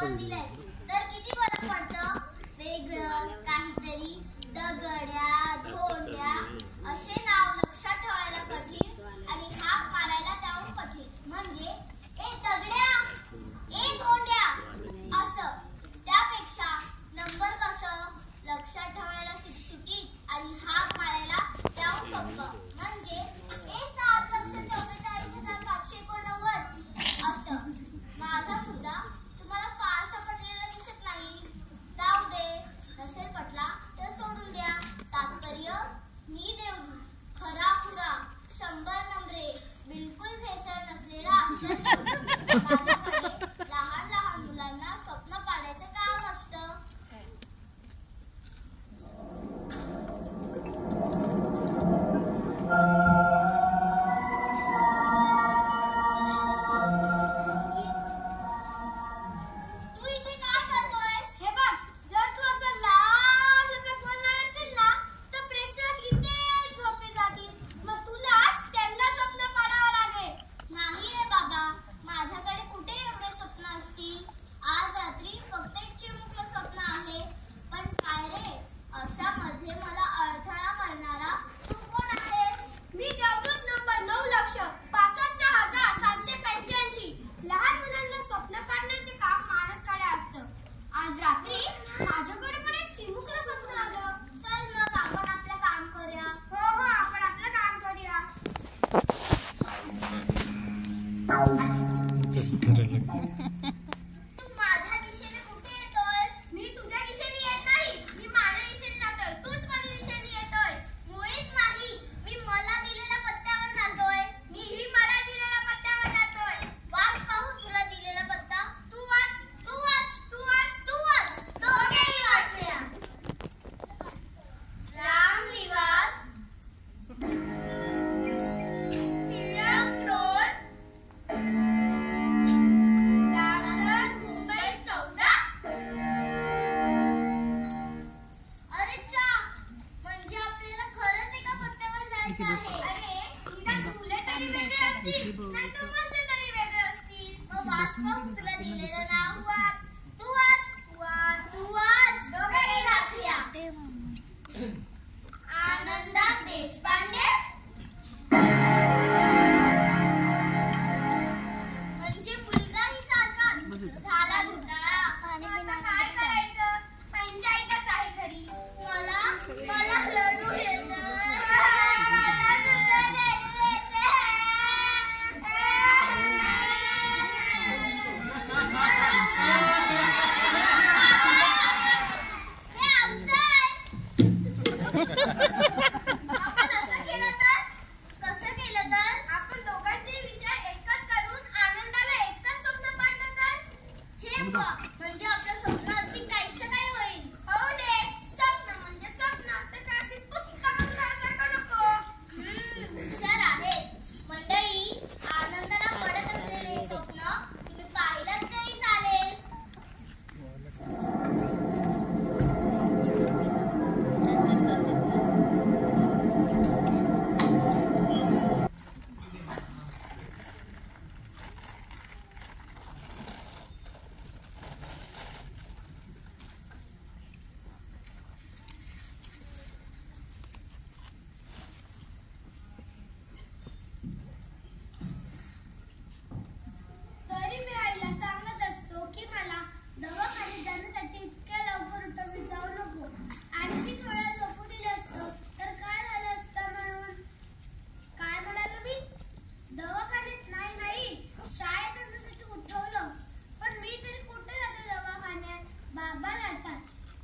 सोबत दिलंय तर किती बरं पडतं. वेगळं काहीतरी दगड्या धोंड्या असे नाव लक्षात ठेवायला कठीण आणि हाक मारायला त्याहून कठीण. म्हणजे ए दगड्या ए धोंड्या असं. त्यापेक्षा नंबर कसं लक्षात ठेवायला सुटसुटीत आणि हाक मारायला त्याहून सोपं. म्हणजे ए 7,44,589 असं. माझा मुद्दा तुम्हाला फारसा पटलेला दिसत नाही. जाऊ दे, नसेल पटला तर सोडून द्या. तात्पर्य मी देवदूत खराखुरा 100 नंबरे बिलकुल भेसळ नसलेला असेल. माझ्याकडे लहान लहान मुलांना स्वप्न पाडायचं काम असतं. तू माझ्या दिशेने कुठे येतोयस? मी तुझ्या दिशेने येत नाही. मी माझ्या दिशेने जातोय. तूच माझ्या दिशेने येतोयस. मुळीच नाही. मी मला दिलेल्या पत्त्यावर जातोय. मीही मला दिलेल्या पत्त्यावर जातोय. वाच पाहू तुला दिलेला पत्ता. तू वाच, तू वाच, तू वाच, तू वाच. दोघेही वाचूया. राम निवास, टिळक रोड, तुला दिलेलं नाव वाच. तू वाच, तू वाच. दोघेही वाचूया. आनंदा देशपांडे म्हणजे मुलगाही सारखाच झाला घोटाळा. आता काय करायचं? पंचायतच आहे खरी. मला रडू येतं. म्हणजे आपलं स्वप्न अगदी काहीच्या काही होईल. हो दे. स्वप्न म्हणजे स्वप्न, तर त्यातील पुस्तकात काढायचं नको. हुशार आहे मंडळी. आनंदाला पडत असलेले स्वप्न तुम्ही पाहिलं तरी चालेल.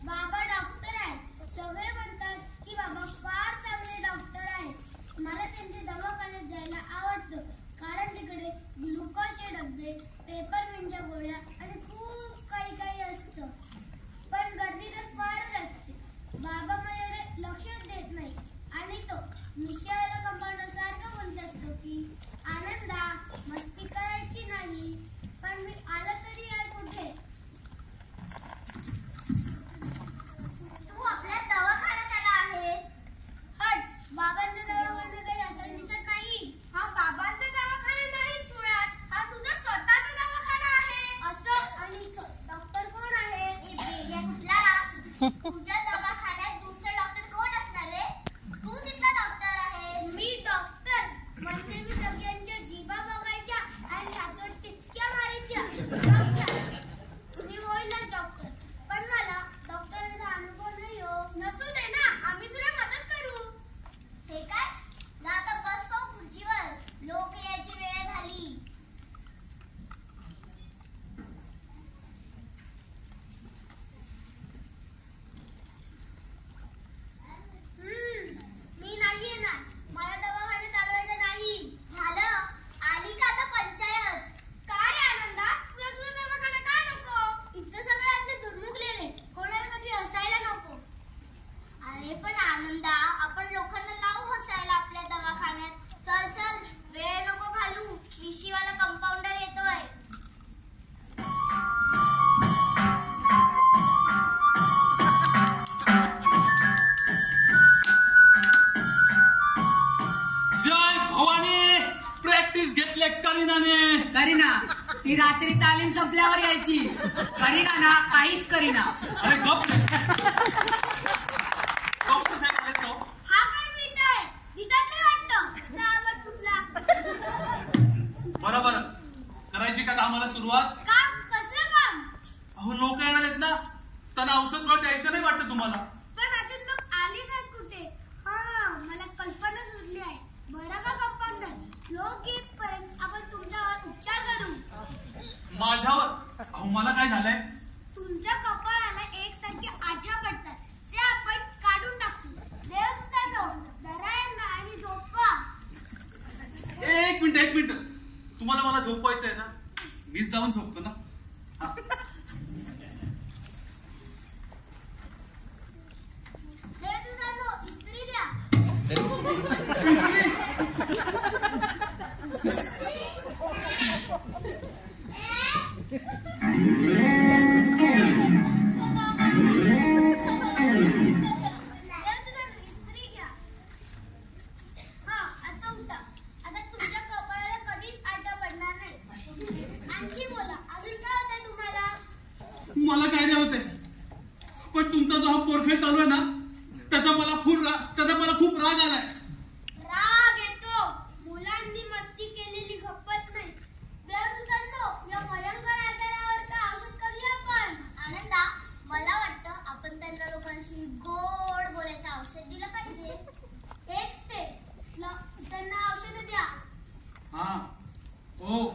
बाबा डॉक्टर आहेत. सगळे म्हणतात की बाबा फार चांगले डॉक्टर आहेत. मला त्यांच्या दवाखान्यात जायला आवडतं कारण तिकडे ग्लुकोजचे डबे, पेपरमिंटच्या गोळ्या आणि खूप काही काही असतं. पण गर्दी तर फारच असते. बाबा माझ्याकडे लक्षच देत नाही आणि तो मिशाला कंपाऊंडर सारखं बोलत असतो की आनंदा मस्ती करायची नाही. पण मी आलं तरी आहे कुठे? तू आपल्या दवाखान्यात आला आहे. हट, बाबांचा दवाखाना काही असं दिसत नाही. हा बाबांचा दवाखाना नाहीच मुळात. हा तुझा स्वतःचा दवाखाना आहे. असं तुझ्या दवाखान्यात दुसरे डॉक्टर कोण असणार रे? तू तिथला डॉक्टर आहेस. मी डॉक्टर म्हणजे मी सगळ्यांच्या जीवा बघायच्या आणि छातीवर टिचक्या मारायच्या. मी होईलच डॉक्टर, पण मला डॉक्टरचा अनुभव नाही हो. नसू दे ना, आम्ही तुला मदत करू. हे काय? ना आता बस पाहू खुर्चीवर, लोक यायची वेळ झाली. मी नाही येणार. मला दवाखाना चालवायचा नाही. झालं, आली का आता पंचायत? का रे आनंदा, तुला तुझा दवाखाना का नको? इथं सगळे आपले दुर्मुखलेले, कोणाला कधी हसायला नको. अरे पण आनंदा, आपण लोकांना लावू हसायला आपल्या दवाखान्यात. चल चल, वेळ नको घालू. विशीवाला कंपाऊंडर येतोय. जय भवानी. प्रॅक्टिस घेतले करीनाने. करीना ती रात्री तालीम संपल्यावर यायची. करीना ना काहीच करीना. अरे गप. हा काय मिळतोय? दिसत नाही वाटतं. सावध कुठला. बरोबर. करायची का कामाला सुरुवात? काम? कसलं काम? अहो लोक येणार आहेत ना, त्यांना औषध गोळ्या द्यायचं नाही वाटतं तुम्हाला? पण अजून लोक आलीच आहेत कुठे? हा, मला कल्पना सुचली आहे. बरं का कंपाऊंडर, लोक येईपर्यंत आपण तुमच्यावर उपचार करू. माझ्यावर? अहो मला काय झालंय? तुमच्या कपाळाला एकसारखे आठ्या पडतात, ते आपण काढून टाकू. देव तुझा नो, धरा यांना आणि झोपवा. एक मिनिट. तुम्हाला मला झोपवायचंय ना? मीच जाऊन झोपतो ना. हा. देव तुझा नो, इस्त्री द्या. इस्त्री घ्या. हा, आता उठा. आता तुमच्या कपाळाला कधीच आठ्या पडणार नाही. आणखी बोला, अजून काय होतंय तुम्हाला? मला काय नाही होते, पण तुमचा जो हा पोरखेळ चालू आहे ना, त्याचा मला खूप राग आलाय. राग येतो. मुलांनी मस्ती केलेली खपत नाही. देवदूतांनो, या भयंकर आजारावर का औषध करूया आपण? आनंदा, मला वाटतं आपण त्यांना लोकांशी गोड बोलायचं औषध दिलं पाहिजे. हेच ते. त्यांना औषध द्या. हा. ओ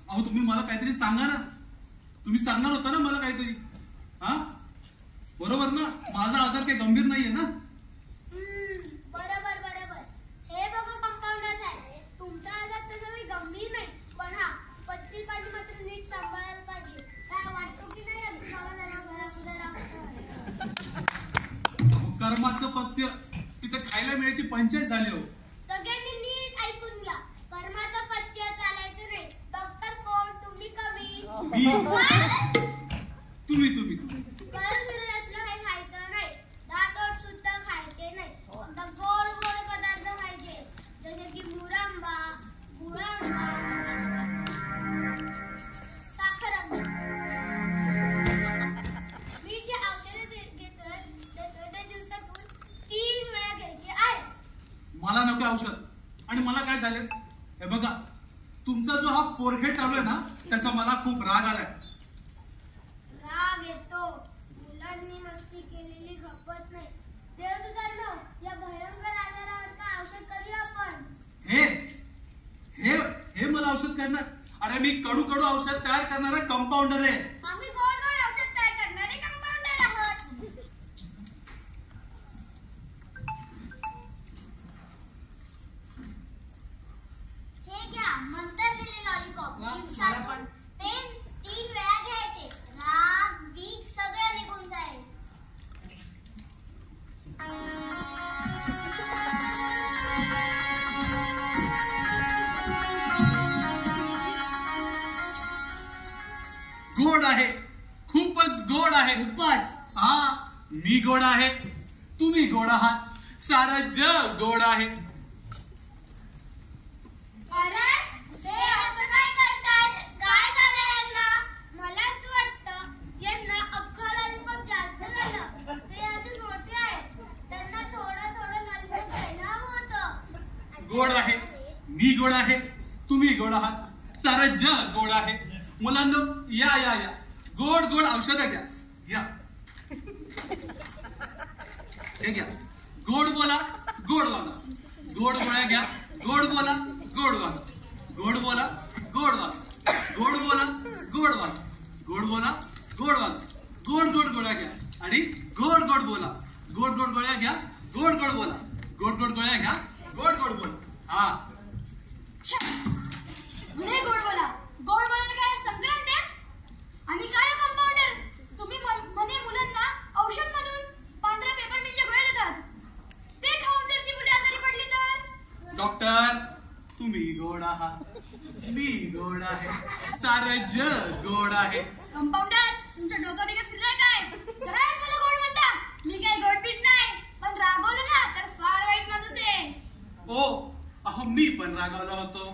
अहो तुम्ही मला काहीतरी सांगा ना. तुम्ही सांगणार होता ना मला काहीतरी. हा बरोबर ना, माझा आजार काही गंभीर नाहीये ना? बरोबर. हे बघा कंपाऊंडर साहेब, तुमचा आजार तसा काही गंभीर नाही, पण हा पत्ती पाठी मात्र नीट सांभाळायला पाहिजे. काय वाटतो की नाही कर्माचं पथ्य तिथे खायला मिळायची पंचायत झाली हो. सगळ्यांनी नीट ऐकून घ्या. कर्माचं पथ्य चालायचं नाही. डॉक्टर कोण? तुम्ही का मी? तुम्ही कर फिरून असलं काही खायचं नाही. दाटोट सुद्धा खायचे नाही. फक्त गोड पदार्थ खायचे, जसे की मुरंबा, गुळांबा, साखर आंबा. मी जे औषधं देतोय ते दिवसातून 3 वेळा घ्यायचे आहे. मला नको औषध. आणि मला काय झालं हे बघा, तुमचा जो हा पोरखेळ चालू आहे ना, त्याचा मला खूप राग आलाय. राग येतो. मुलांनी मस्ती केलेली खपत नाही. देवदूतांनो, या भयंकर आजारावर का औषध करूया आपण? हे मला औषध करणार? अरे मी कडू औषध तयार करणारा कंपाऊंडर आहे. आम्ही गोड औषध तयार करणारे कंपाऊंडर आहोत. हे घ्या, मंतरलेले लॉलीपॉप. दिवसातून 3 वेळा घ्यायचे. राग बीक सगळं निघून जाईल. गोड आहे, खूपच गोड आहे. खूपच. हा, मी गोड आहे, तुम्ही गोड आहात, सारं जग गोड आहे. अरे हे असं काय करतात? काय झालं यांना? मला असं वाटतं यांना अख्खा लॉलीपॉप जास्त झालं. ते गोड आहे, मी गोड आहे, तुम्ही गोड आहात, सारं जग गोड आहे. मुलांनो या या या, गोड गोड औषधं घ्या, घ्या हे घ्या. गोड बोला, गोड वागा. गोड गोळ्या घ्या, गोड बोला, गोड वागा. गोड बोला, गोड वागा. गोड बोला, गोड वागा. गोड बोला, गोड वागा. गोड गोड गोळ्या घ्या आणि गोड गोड बोला. गोड गोड गोळ्या घ्या, गोड गोड बोला. गोड गोड गोळ्या घ्या, गोड गोड बोला. हा म्हणे गोड बोला. गोड बोलायला काय संक्रांत आहे? आणि काय कंपाऊंडर, तुम्ही म्हणे मुलांना औषध म्हणून पांढऱ्या पेपरमिंटच्या गोळ्या देतात. ते खाऊन जर ती मुले आजारी पडली तर? डॉक्टर, तुम्ही गोड आहात, मी गोड आहे, सारं जग गोड आहे. कंपाऊंडर, तुमचं डोकं बिकं फिरलंय काय? सरळ मला गोड म्हणता. मी काय गोडपीठ नाही, पण रागवलं ना तर फार वाईट माणूस आहे. ओ अहो, मी पण रागावला होतो.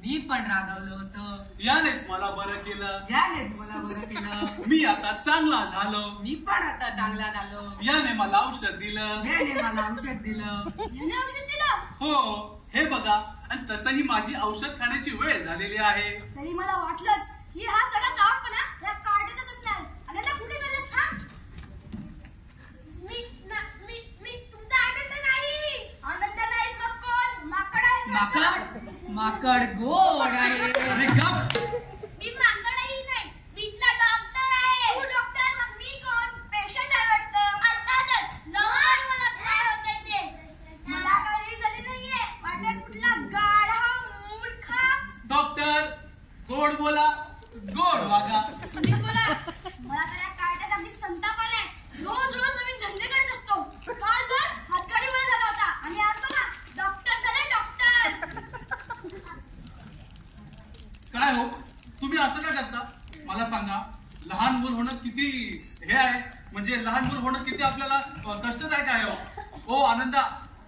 मी पण रागावलं होतं. यानेच मला बरं केलं. यानेच मला बरं केलं. मी आता चांगला झालो. मी पण आता चांगला झालो. याने मला औषध दिलं. याने मला औषध दिलं. याने औषध दिलं? हो, हे बघा. आणि तसंही माझी औषध खाण्याची वेळ झालेली आहे. तरी मला वाटलंच की हा सगळा चावटपणा या कार्डेतच असणार. अनंता कुठे चाललास? थांब. मी तुमचा आनंद नाही. आनंद नाहीस मग कोण? माकड आहेस. माकड? माकड गोड आहे. अरे गप. मी माकडही नाही, मी इथला डॉक्टर आहे. तू डॉक्टर, मग मी कोण? पेशंट आहे वाटतं. अर्थातच. लवकर मला काय होतंय ते. मला काही झाले नाहीये. वाटेल कुठला गाढा मूर्खा. डॉक्टर, गोड बोला, गोड वागा. तुम्ही बोला. मला तर या कार्डात अगदी संताप आलाय. रोज रोज नवीन धंदे करत असतो. काल तर हातगाडीवर झाला होता आणि आज बघा डॉक्टर झालाय, डॉक्टर. काय हो, तुम्ही असं काय करता? मला सांगा, लहान मूल होणं किती हे आहे, म्हणजे लहान मूल होणं किती आपल्याला कष्टदायक आहे हो. ओ आनंदा,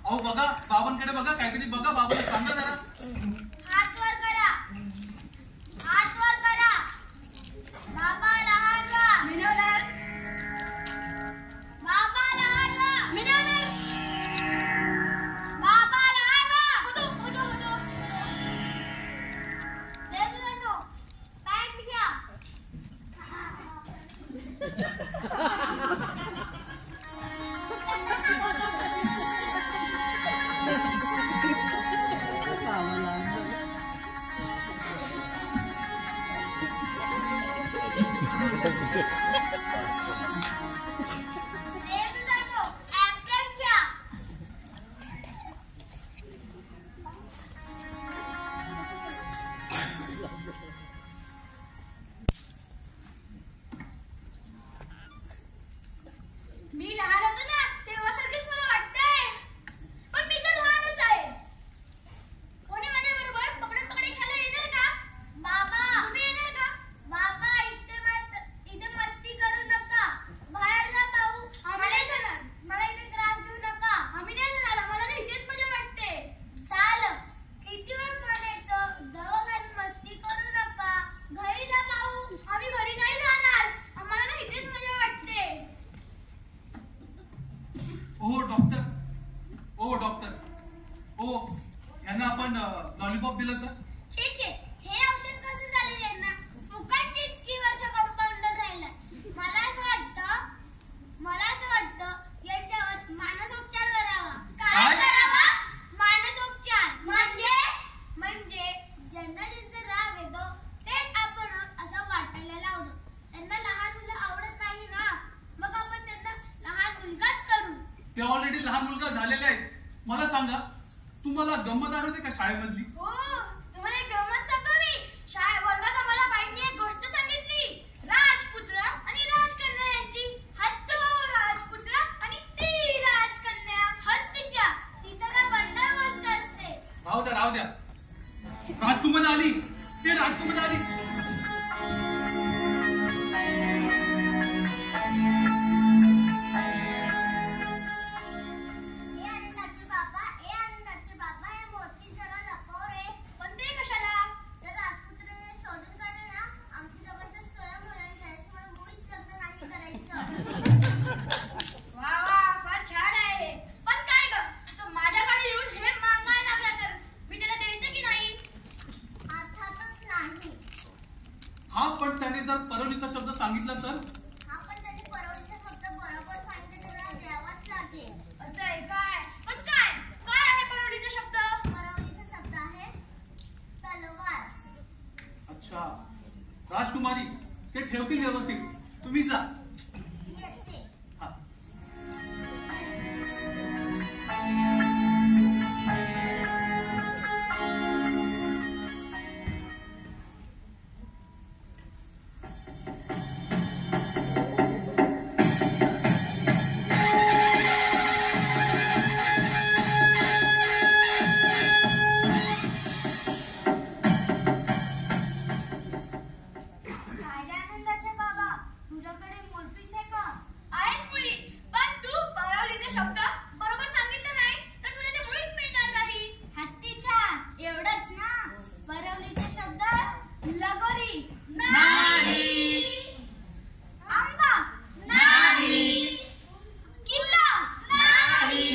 अहो बघा, बाबांकडे बघा, काहीतरी बघा, बाबांना सांगा जरा. हात वर करा. हात वर करा. बाबा लहान व्हा. मिनवणार. बाबा लहान व्हा. मिनवणार. बाबा लहान व्हा. हुदू हुदू हुदू. देवदानो, पॅन्ट घ्या. देवदानो, ऍप्रन घ्या. मी लहान होतो ना तेव्हा सगळीच मला वाटतंय, पण मी तर लहानच आहे. कोणी माझ्या बरोबर पकडून पकडे खेळायला येणार का? बाबा, तुम्ही येणार का? बाबा, इथे मस्ती करू नका. बाहेर जा भाऊ. आम्ही नाही जाणार. मला इथे त्रास देऊ नका. आम्ही नाही जाणार. आम्हाला ना इथेच मजा वाटते. चाल, किती वेळ म्हणायचं? दवाखान्यात मस्ती करू नका. घरी जा भाऊ. आम्ही घरी नाही जाणार. आम्हाला ना इथेच मजा वाटते. ओ डॉक्टर, ओ डॉक्टर, ओ यांना आपण लॉलीपॉप दिलं तर? छे छे, हे औषध कसं झाले यांना? फुकटची इतकी वर्ष कंपाऊंडर राहिला. मला असं वाटतं यांच्यावर मानसोपचार करावा. काय करावा? मानसोपचार. म्हणजे ज्यांना ज्यांचा राग येतो तेच आपण असं वाटायला लावलं. त्यांना लहान मुलं आवडत नाही ना, मग आपण त्यांना लहान मुलगाच करू. ते ऑलरेडी लहान मुलगा झालेले आहेत. मला सांगा, तुम्हाला गंमत आठवते का शाळेमधली? हो, तुम्हाला एक गंमत सांगू मी. वर्गात आम्हाला बाईंनी एक गोष्ट सांगितली. राजपुत्र आणि राजकन्या यांची. हत्ती राजपुत्र आणि ती राजकन्या. हत्तीच्या ती तर बंडर गोष्ट असते. राहू द्या. राजकुमार आली, ते राजकुमार आली. आनंदाचे बाबा, हे मोठी जरा लपव रे. हा, पण त्याने जर परवलीचा शब्द सांगितला तर हा, पण त्याने परवलीचा शब्द बरोबर सांगितलं त्याला द्यावाच लागेल. असं आहे काय? पण काय काय आहे परवलीचा शब्द? परवलीचा शब्द आहे तलवार. अच्छा राजकुमारी, ते ठेवतील व्यवस्थित, तुम्ही जा. येते. हा. काय रे आनंदाचे बाबा, तुझ्याकडे मोरपीस आहे का? आहेच मुळी, पण तू परवलीचा शब्द बरोबर सांगितलं नाही तर तुला ते मुळीच मिळणार नाही. हत्तीच्या एवढंच ना. परवलीचा शब्द लगोरी नाही. आंबा नाही. किल्ला नाही.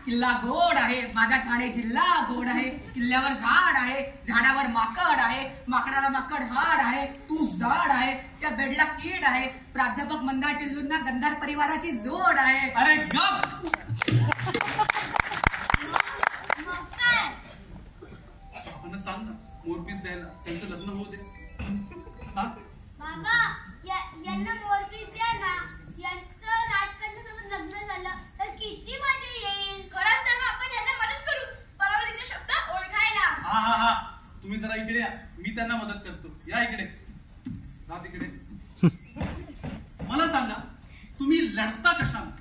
किल्ला गोड आहे. माझा ठाणे जिल्हा गोड आहे. किल्ल्यावर झाड आहे, झाडावर माकड आहे, माकडाला माकड हाड आहे, तूप जाड आहे, त्या बेडला कीड आहे, प्राध्यापक मंदार टिल्लूंना गंधार परिवाराची जोड आहे. अरे गप. मग काय? आपण सांग ना, मोरपीस द्यायला त्यांचं लग्न होऊ दे. सांग. बाबा यांना मोरपीस द्या ना. यांचं राजकारणासोबत लग्न झालं तर किती मजा येईल. खरंच तर मग आपण यांना मदत करू परवलीचा शब्द ओळखायला. हा हा हा, तुम्ही जरा इकडे या, मी त्यांना मदत करतो. या इकडे, जा तिकडे. मला सांगा, तुम्ही लढता कशाने?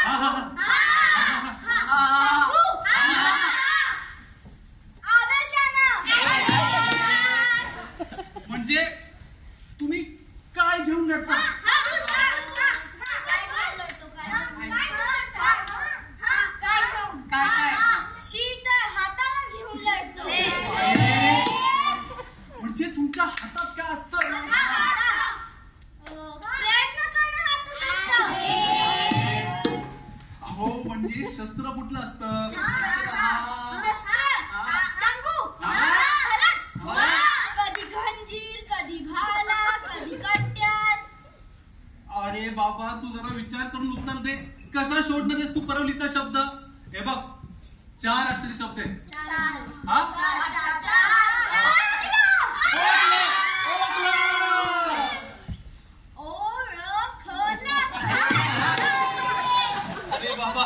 हा हा हा. म्हणजे तुम्ही काय घेऊन लढता? काय काय? शीतळ हाताला घेऊन लढतो. म्हणजे तुमच्या हातात काय असतं? प्रयत्न करणं हातात असतं. अहो, म्हणजे शस्त्र कुठलं असतं? शस्त्र सांगू खरंच. कधी खंजीर, कधी भाला, कधी कट्यार. अरे बाबा, तू जरा विचार करून उत्तर दे. कसा शोधणं देस तू परवलीचा शब्द? हे बघ, 4 अक्षरी शब्द आहे. हा? अरे बाबा,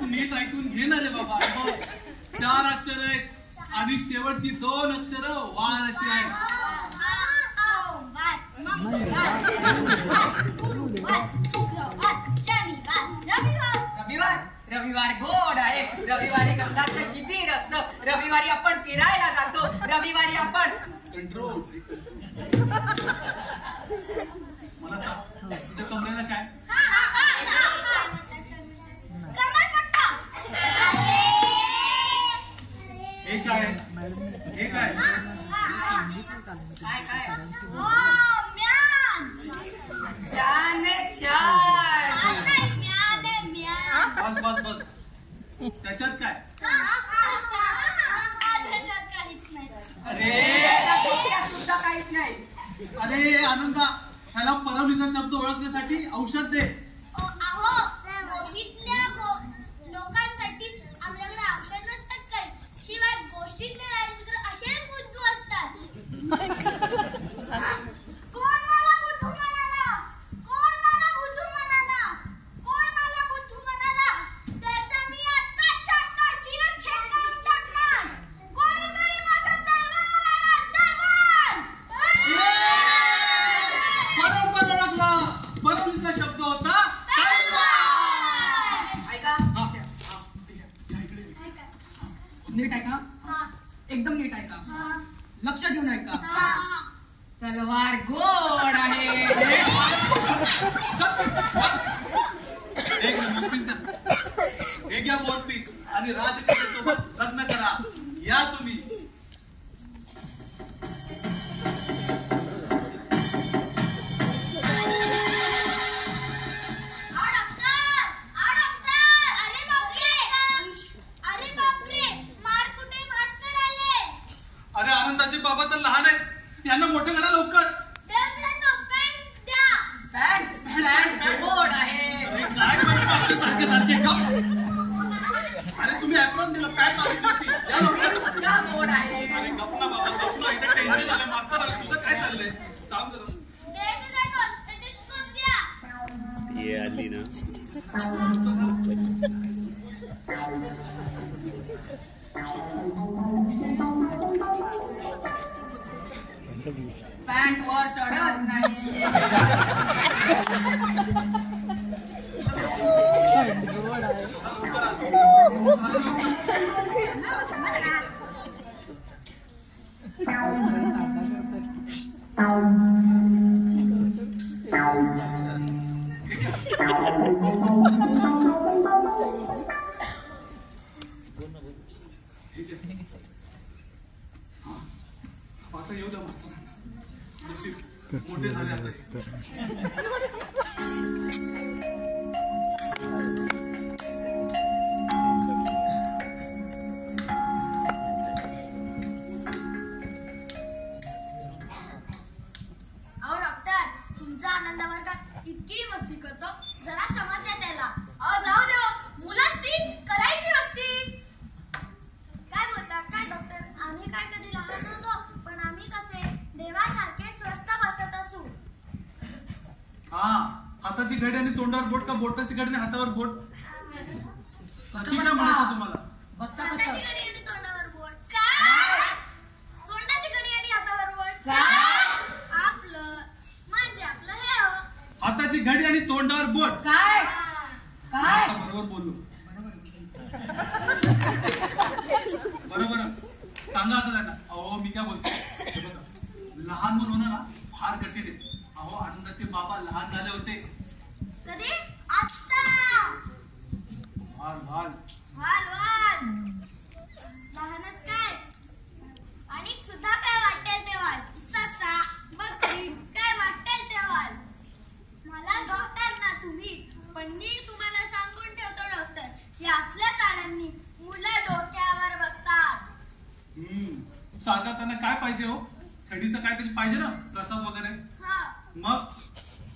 नीट ऐकून घे ना रे बाबा. हो, 4 अक्षर आहेत आणि शेवटची 2 अक्षर वार अशी आहेत. सोमवार, मंगळवार, बुधवार, गुरुवार, शुक्रवार, शनिवार, रविवार. रविवार गोड आहे. रविवारी गंधाचं शिबिर असतं. रविवारी आपण फिरायला जातो. रविवारी आपण कंट्रोल. मला सांग, तुझ्या कमरेला काय? कमरपट्टा. हे काय? हे काय? काय काय? म्यान. छान आहे, छान. आता म्यान आहे, म्यान. बस बस बस. त्याच्यात काय? त्याच्यात काहीच नाही. अरे डोक्यात सुद्धा काहीच नाही. अरे आनंदा, ह्याला परवलीचा शब्द ओळखण्यासाठी औषध दे. अहो, गोष्टीतल्या लोकांसाठी आपल्याकडे औषध नसतात काय. शिवाय गोष्टीतले राजमित्र असेच बुद्धू असतात. कोण मला बुद्धू म्हणाला? कोण मला बुद्धू म्हणाला? कोण मला बुद्धू म्हणाला? त्याचा मी आत्ताच्या आत्ता शिरच्छेद करून टाकणार. कोणीतरी माझा तलवार आणा, तलवार. बरोबर ओळखला. परवलीचा शब्द होता ऐका, हा. या इकडे. ऐका. नीट ऐका, हा. एकदम नीट ऐका, हा. लक्ष देऊन ऐका. हा. तलवार गोड आहे. एक मोरपीस द्या. हे घ्या मोरपीस आणि राजकन्येसोबत लग्न करा. या तुम्ही. अरे आनंदाचे बाबा तर लहान आहेत, यांना पॅन्ट वर चढत नाही. आता येऊ द्या मस्त मोठे झाले आता. अहो डॉक्टर, तुमचा आनंदावर का इतकी मस्ती करतो, जरा समज द्या त्याला. अहो जाऊ दे, मुलंच ती करायची मस्ती. काय बोलता काय डॉक्टर? आम्ही काय कधी लहान नव्हतो, पण आम्ही कसे देवासारखे स्वस्थ बसत असू. हा, हाताची घडी आणि तोंडावर बोट का बोटाची घडी आणि हातावर बोट? कसं काय म्हणायचं तुम्हाला? बसता हाताची कसं? घडी आणि तोंडावर बोट. काय? तोंडाची घडी आणि हातावर बोट. काय? आपलं म्हणजे आपलं हे हो. हाताची घडी आणि तोंडावर बोट. काय हा. काय आता बरोबर बोललो. बरोबर सांगा आता त्यांना. अहो मी काय बोलतो हे बघा, लहान मुलं होणं ना फार कठीण आहे. अहो आनंदाचे बाबा लहान झाले होते. कधी? आत्ता. वाल वाल वाल वाल. लहानच काय, आणि सुद्धा काय वाटेल ते वाल. ससा बकरी काय वाटेल ते वाल. मला डॉक्टर ना तुम्ही, पण मी तुम्हाला सांगून ठेवतो डॉक्टर, की असल्या चाळ्यांनी मुलं डोक्यावर बसतात. सांगा त्यांना काय पाहिजे हो? छडीचं काहीतरी पाहिजे ना, प्रसाद वगैरे. हा. मग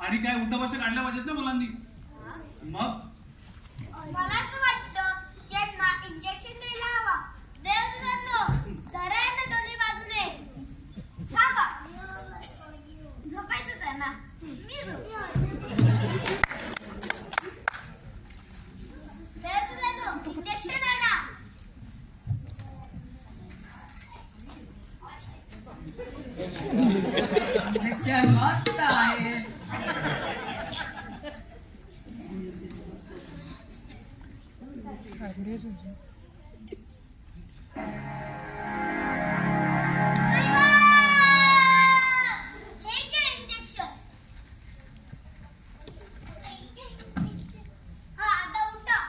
आणि काय उठा बशा काढल्या पाहिजेत ना मुलांनी. मग मला असं वाटतं की यांना इंजेक्शन द्यायला हवा. देव धरा यांना दोन्ही बाजूने. थांबा, झोपायचंच आहे ना. मी देव इंजेक्शन आहे ना. इंजेक्शन मस्त आहे. हे घे इंजेक्शन. हा, आता उठा.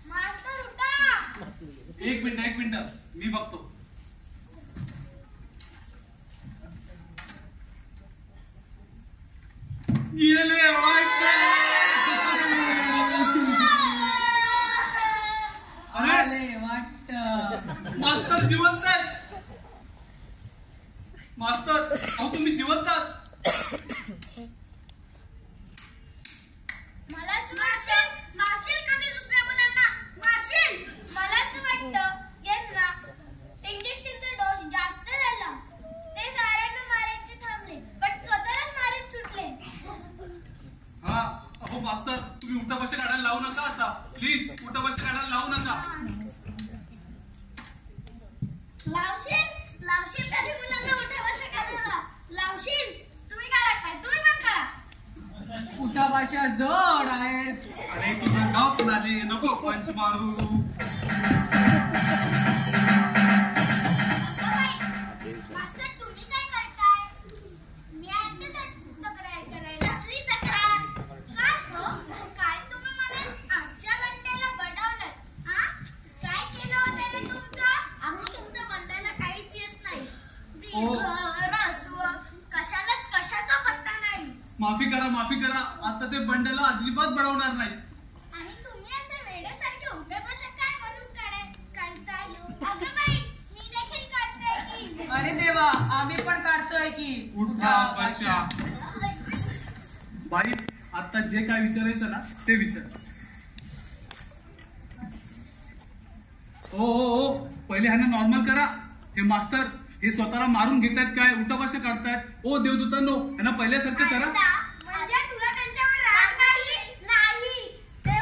मास्तर उठा. एक मिनिट मी बघतो. गेले अरे आले वाटत. मास्तर जिवंत आहेत. मास्तर अहो तुम्ही जिवंत आहात. मला असं मारशील कधी दुसऱ्या मुलांना मारशील. मला असं वाटतं यांना इंजेक्शनचा डोस जास्त झाला. ते साऱ्यांना मारायचे थांबले, पण स्वतःलाच मारीत सुटले. हा अहो मास्तर तुम्ही उठा बशा काढायला लावू नका. आता प्लीज उठा बशा काढायला लावू नका. लावशील कधी मुलांना उठावाशा काढायला लावशील. तुम्ही काय वाटताय? तुम्ही पण काढा. उठा भाषा जड आहेत. अरे तुझं गाव पण आले नको पंच मारू. मास्तर तुम्ही काय करताय? मी ऐकते तक्रार करायला. कसली तक्रार? काय हो? काय तुम्ही मला आमच्या बंड्याला बडवलं? हा? काय केलं होतं त्याने तुमचं? अहो तुमच्या बंड्याला काहीच येत नाही. रस्व कशालाच कशाचा पत्ता नाही. माफी करा. आता ते बंड्याला अजिबात बडवणार नाही. आणि तुम्ही असे वेड्यासारखे उठे बशा काय म्हणून काढताय? अगं बाई, मी देखील काढते की. अरे देवा, आम्ही पण काढतोय की. उठा बशा. बाई आता जे काय विचारायचं ना ते विचार. ओ पहिले ह्यांना नॉर्मल करा. हे मास्तर हे स्वतःला मारून घेतायत काय, उठा बशा काढतायत. ओ देवदूतांनो ह्यांना पहिल्यासारखं करा. म्हणजे तुला त्यांच्यावर राग नाही? नाही. ते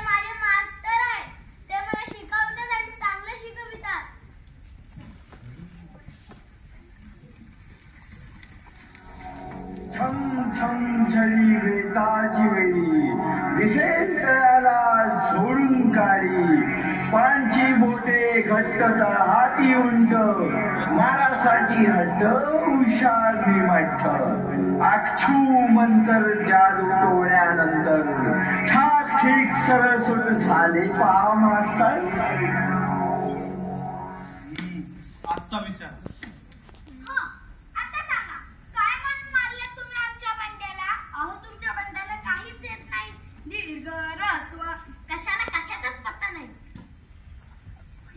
छमछडी वेताची वेळी दिसेल तळ्याला झोडून काढी पांची बोटे घट्ट तळहाती उंट मारासाठी हट्ट हुशार मी मठ्ठ आखछू मंतर जादू टोण्यानंतर ठाक ठीक सरळ सुट झाले पहा मास्तर. आत्ता विचार. आता सांगा काय म्हणून मारले तुम्ही आमच्या बंड्याला? अहो तुमच्या बंड्याला काहीच येत नाही. दीर्घ ऱ्हस्व कशाला कशाचाच पत्ता नाही.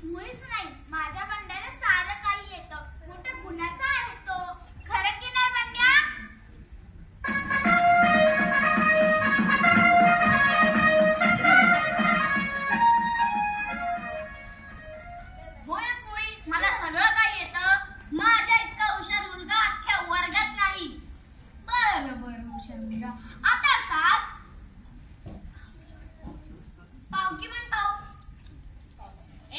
मुळीच नाही. माझ्या बंड्याला सारं काही येतं. मोठ्या गुणाचा आहे तो. खरं की नाही बंड्या? होयच मुळी, मला सगळं काही येतं. माझ्या इतका हुशार मुलगा अख्ख्या वर्गात नाही. बरं हुशार मुलगा. आता सांग. पाव की म्हण पाव.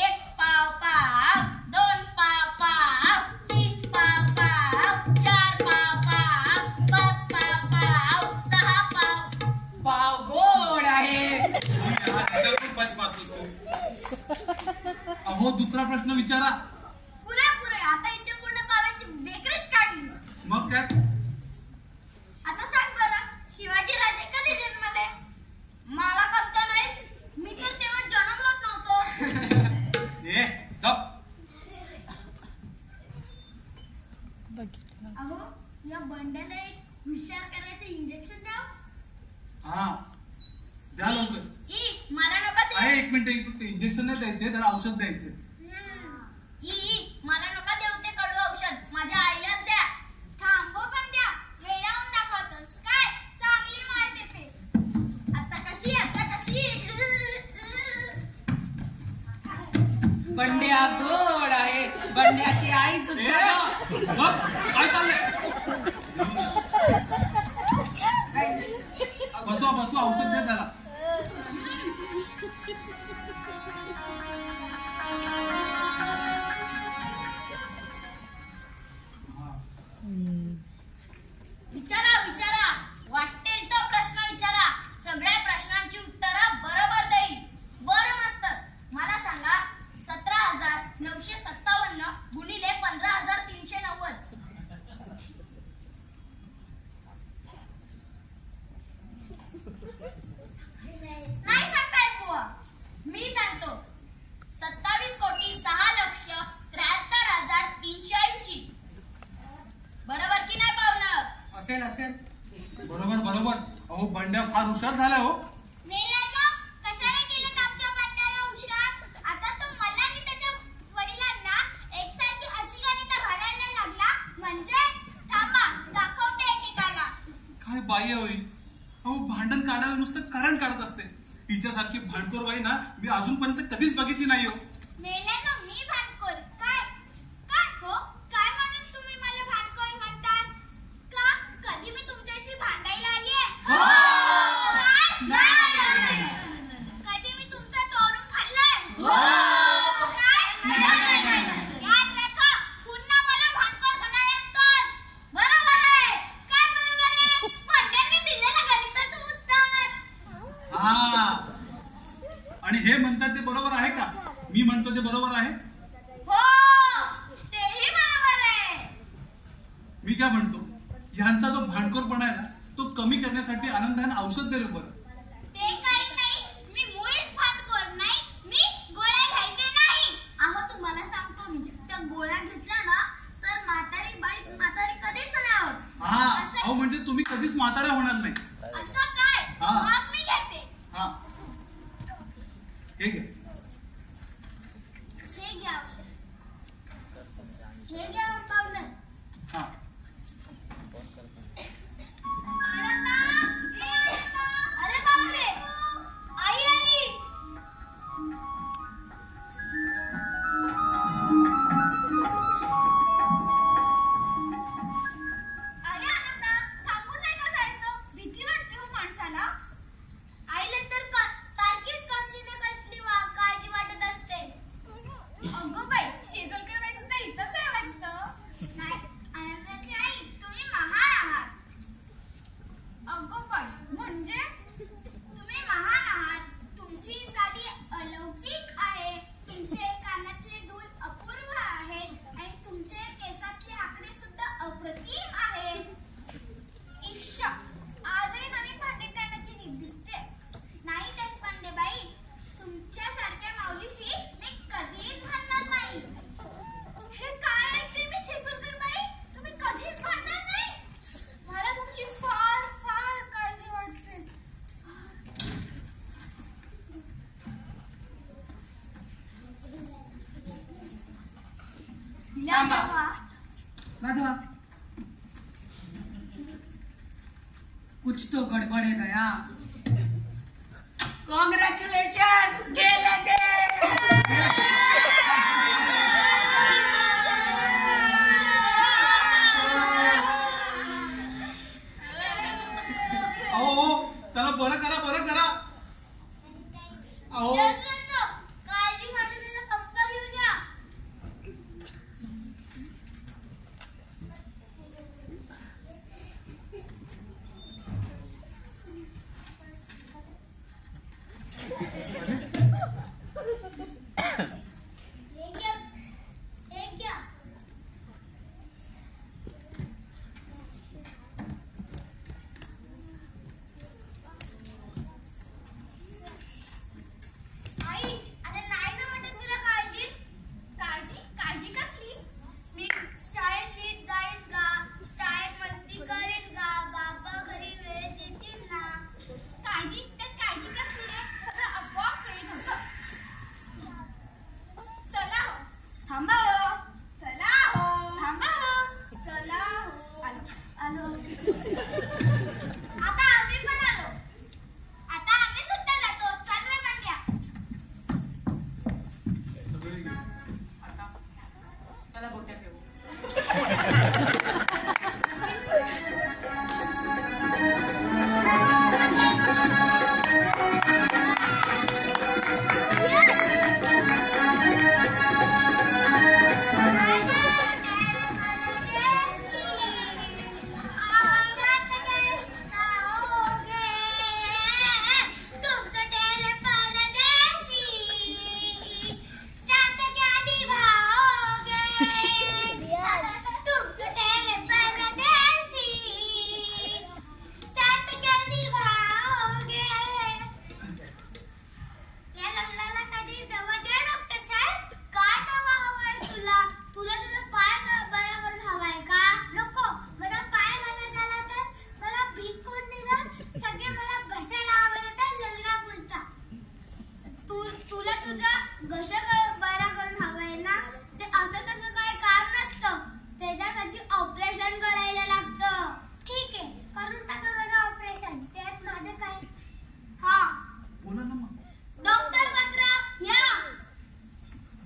1 पाव पाव, 2 पाव पाव, 3 पाव पाव, 4 पाव पाव, 5 पाव पाव, 6 पाव. पाव गोड आहे. पंच मारतोस तू. अहो दुसरा प्रश्न विचारा. पुरे आता इथे पूर्ण पावाची बेकरीच काढलीस. मग काय? आता सांग बरं शिवाजी राजे कधी जन्मले? मला कसं काय माहित? मी तर तेव्हा जन्मलोच नव्हतो. ए गप. अहो या बंड्याला एक हुशार करायचं इंजेक्शन द्या. हा द्या लवकर. मला नका देऊ. आहे 1 मिनिट. इंजेक्शन नाही द्यायचे, त्याला औषध द्यायचे. मला नका देऊ ते कडू औषध. माझ्या आईलाच द्या. थांबो पण द्या. वेडावून दाखवतोस काय? चांगली मार देते. आता कशी बंड्या गोड आहे. बंड्याची आई ए, सुद्धा गप. काय चाललंय? बसवा औषध द्या त्याला. विचारा. वाटेल तो प्रश्न विचारा. सगळ्या प्रश्नांची उत्तरं बरोबर देईल. बरं मास्तर, मला सांगा 17,957 गुणिले 15,390. नाही सांगता येत बुवा. मी सांगतो 27,73,73,380. बरोबर की नाही पाहुणं? असेल. बरोबर. अहो बंड्या फार हुशार झाला हो. मेल्यानो कशाला केलं आमच्या बंड्याला हुशार? आता तो मला आणि त्याच्या वडिलांना एकसारखी अशी गणितं घालायला लागला म्हणजे थांबा दाखवते एकेकाला. काय बाई होईल. अहो भांडण काढायला नुसतं कारण काढत असते. हिच्यासारखी भांडखोर बाई ना मी अजूनपर्यंत कधीच बघितली नाही हो. मेल्यानो मी भांडखोर काय हो? काय म्हणून तुम्ही मला भांडखोर म्हणतात? का कधी मी तुमच्याशी भांडायला आलीये? काय? कधी मी तुमचा चोरून खाल्लाय? काय? याद राखा, पुन्हा मला भांडखोर म्हणायला येतं. बरोबर आहे. काय बरोबर आहे? बंड्यांनी दिलेलं गणिताचं उत्तर. हा आणि हे म्हणतात ते बरोबर आहे का? मी म्हणतो ते बरोबर आहे. हो तेही बरोबर आहे. मी काय म्हणतो, ह्यांचा जो भांडखोरपणा आहे ना तो कमी करण्यासाठी आनंदाने औषध दे रे बरं. ते काही नाही. मी मुळीच भांडखोर नाही. मी गोळ्या घ्यायचे नाही. अहो तुम्हाला सांगतो मी त्या गोळ्या घेतल्या ना तर म्हातारी कधीच नाही होत. हा अहो म्हणजे तुम्ही कधीच म्हाताऱ्या होणार नाही. असं काय? हा. मग मी घेते. हा हे घे. हे घ्या औषध. हे घ्या पावडर. हा आनंदा, हे आनंदा. अरे बापरे, आई आली. अरे आनंदा, सांगून नाही का जायचं? भीती वाटते हो माणसाला. आईला तर सारखीच कसली ना कसली थांबा. वाजवा. वाजवा. कुछ तो गडबड है दया. कॉंग्रॅच्युलेशन केले ते. अहो त्याला बरं करा बरं करा. अहो काळजी घ्या, त्याचा संप घेऊन या. एक घ्या. आई, आता नाही ना वाटत तुला काळजी? काळजी कसली? मी शाळेत नीट जाईन का? शाळेत मस्ती करेन का? बाबा घरी वेळेत येतील ना? त्यात काळजी कसली रे? सगळं आपोआप सुरळीत होतं. चला हो. थांबा हो. चला हो. थांबा हो. चला हो. आलो. आता आम्ही पण आलो. आता आम्ही सुद्धा जातो. चल रे गंड्या. सगळे घे. चला गोट्या ठेवू.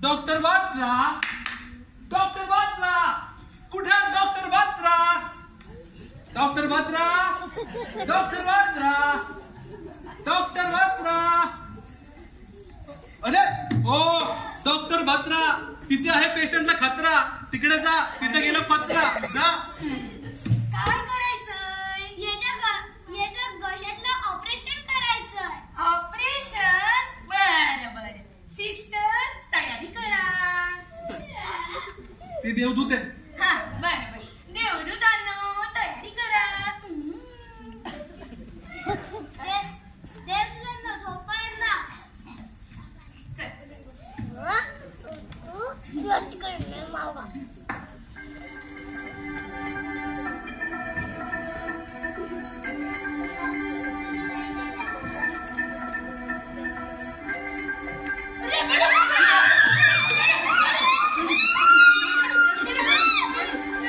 डॉक्टर बात्रा. डॉक्टर बात्रा कुठे आहेत? Doctor Batra. Doctor Batra. Doctor Batra. Doctor Batra. अरे ओ डॉक्टर बात्रा, तिथे आहे पेशंटला खतरा. तिकडे जा, तिथे गेलं पत्रा. जा. काय करायचंय? याच्या घशातलं ऑपरेशन करायचंय. ऑपरेशन? बरं. सिस्टर तयारी करा. ते देवदूत आहे. हा बरं. देवदूतांनो तयारी करा. देव तुला झोपायला ना.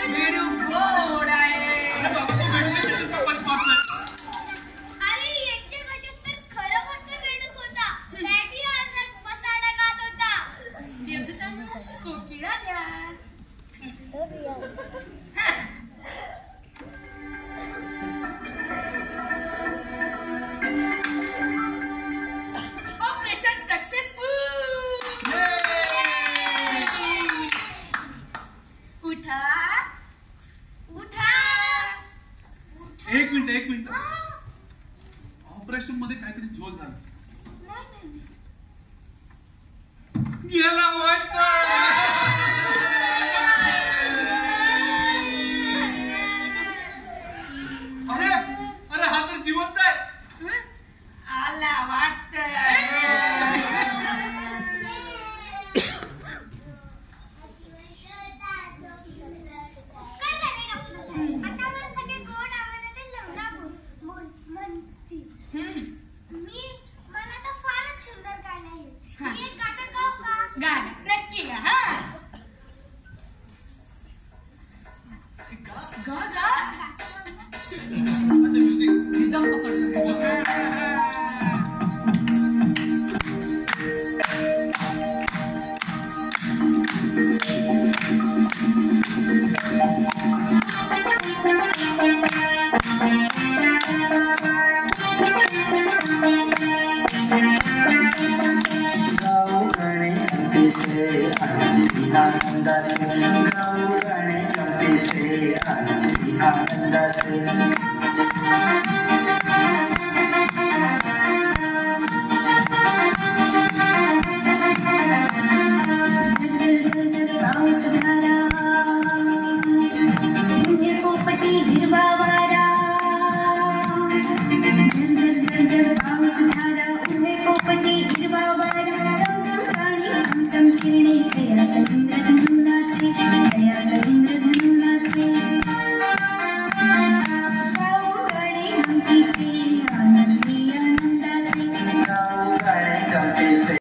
वेडू गोड आहे. अरे बाबा, तू वेडूचे पप्पाच पाहतोय. अरे यांच्या घशात तर खरं मोठं बेडूक होता. त्याची आज मसाला गात होता. देवदूतांनो कोकिळा द्या. Operation successful. उठा. एक मिनिट. ऑपरेशन मध्ये काहीतरी झोल झाला. गेला वाटतं.